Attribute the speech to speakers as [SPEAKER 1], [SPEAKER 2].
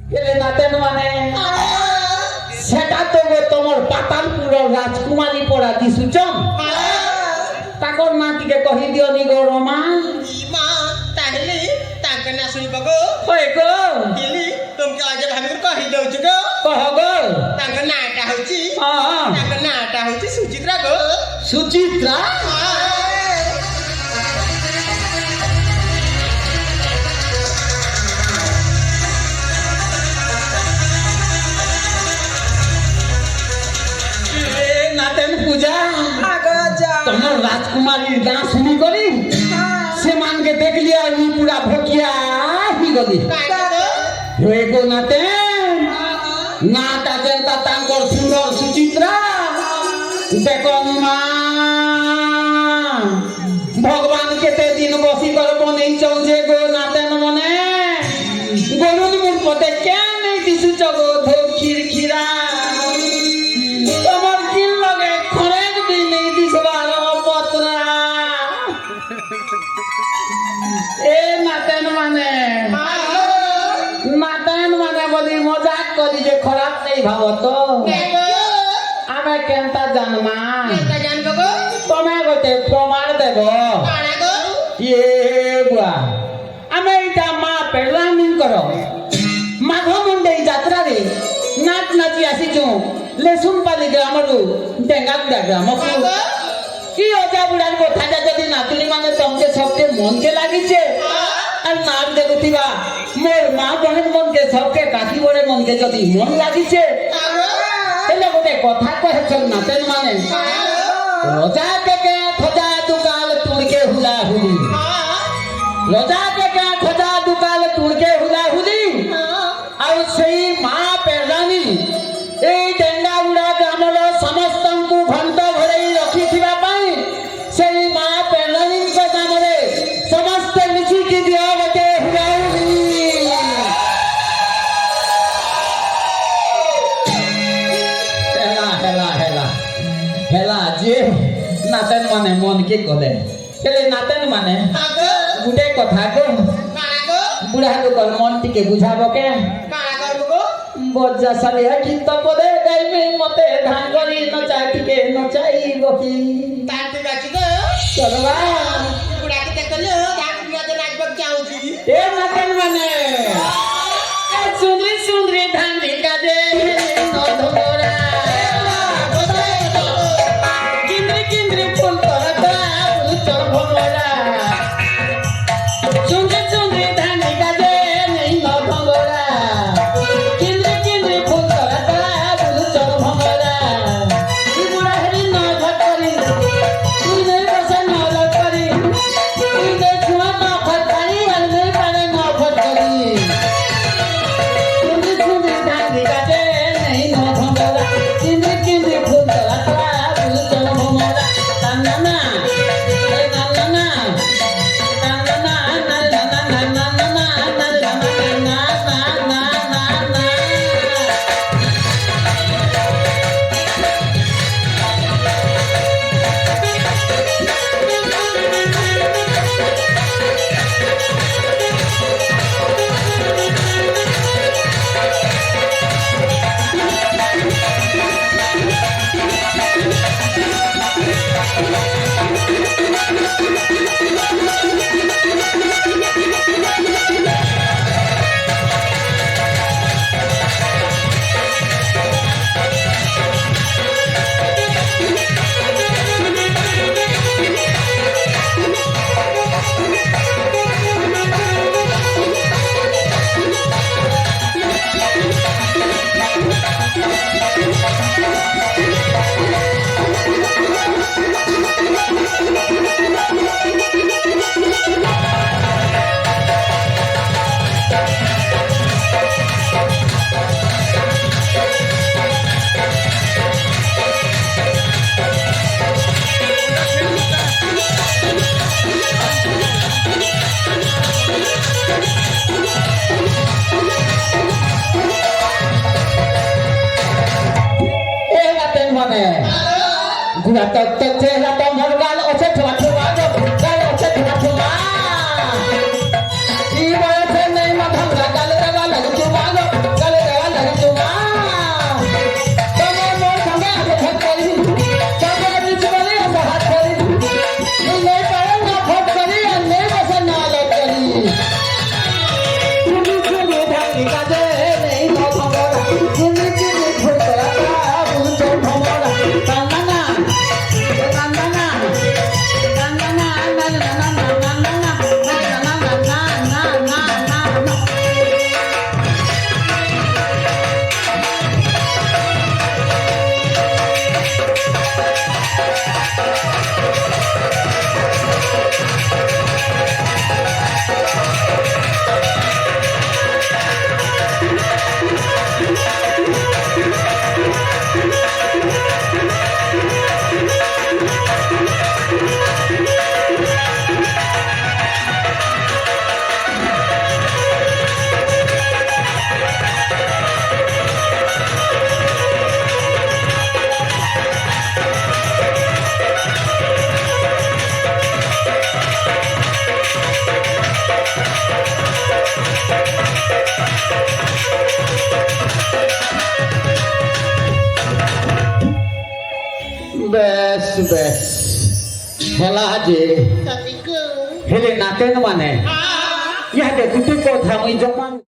[SPEAKER 1] কেলে নাতেন মানে সেটা তো গো তোমার পাতালপুর রাজকুমারী পড়া দিছুচন তাকর নাতিকে কহি দিও নি গো রমা
[SPEAKER 2] মা তাহলে তাকে না শুনিব গো
[SPEAKER 1] হয় গো
[SPEAKER 2] দিলি তুমি আজ ভাবি কহি দউছ গো
[SPEAKER 1] কহ গো
[SPEAKER 2] তাଙ୍କ নাটা হଉଛି
[SPEAKER 1] হ্যাঁ
[SPEAKER 2] ତାଙ୍କ ନାଟା ହଉଛି ସୁଚିତ୍ରା ଗୋ
[SPEAKER 1] সুচিত্রা নাতেন পূজা তোমার রাজকুমারীর গান শুনি করি সেমানকে দেখলি আর পুরা ভকিয়া হি গলি হয়ে গো নাতেন নাটা যেনতা তাঙ্কর সুন্দর সুচিত্রা দেখো মা ভগবান কেতে দিন বসি করে বনেই চলছে গো নাতেন মনে গরুর মুখ পথে কেন দিছুচ গো ধক্ষির খিরা তোমার কি লগে খরেক দিন দিছবার পত্রা এ নাতেন মানে নাতেন মানে বলি মজাক করি যে খারাপ নেই ভাবো তো আমি কেনতা জানমা তুমি গোটে প্রমাণ দেব ইয়ে বুয়া আমি এইটা মা পেড়ামিন কর মাঘ মুন্ডেই যাত্রারে নাচ নাচি আসিছু লেসুন পালি গ্রামরু ডেঙ্গাগুড়া গ্রামকু কি অজা বুড়ার কথাটা যদি নাতুনি মানে তোমাকে সবকে মনকে লাগিছে আর নাচ দেখুথিবা মোর মা বোনের মনকে সবকে কাকি বড়ে মনকে যদি মন লাগিছে তাহলে গোটে কথা কহেছন নাতেন মানে রজা থেকে খোঁজা দুকাল তুড়কে হুলা হুলি রজা থেকে খোঁজা দুকাল তুড়কে হুলা হুলি আর সেই মা পেড়ানি এই ডেঙ্গাগুড়া গ্রামর সমস্তଙ୍କୁ ঘଣ୍ଟ ଘୋଡ଼େଇ ରଖିଥିବା ପାଇଁ ସେଇ ମା ପେଣ୍ଡାଣୀଙ୍କ ନାମରେ ସମସ୍ତେ ମିଶିକି ଦିଅ ଗୋଟେ ହୁରାହୁରି ହେଲା ଯେ ନାତେନ ମାନେ ମନକେ କଲେ ହେଲେ ନାତେନ ମାନେ ଗୋଟେ କଥା କହ ବୁଢା ଲୋକର ମନ ଟିକେ ବୁଝାବ କେ বজ্জা সালে গীত পদে গাইবে মতে ধান করি নচা টিকে নচাইব কি
[SPEAKER 2] তার ঠিক আছে গো
[SPEAKER 1] চলবা
[SPEAKER 2] বুড়াকে দেখলো ডাক মতে নাচব চাউছি
[SPEAKER 1] এ নাতেন মানে এ সুন্দরী সুন্দরী ধান কাজে নধরা কিন্দ্রি কিন্দ্রি ফুল তরতা উচ্চর ভমরা সুন্দরী সুন্দরী ধান কাজে নেই নধরা Guna tok cehra tomor gal oce cuma cuma gal oce cuma cuma. Ibu oce nei madhang gal cuma বেশ হেলা যে
[SPEAKER 2] Sabi ko.
[SPEAKER 1] হেলে নাতেন মানে ইহাতে দুটি কথা মুই জমা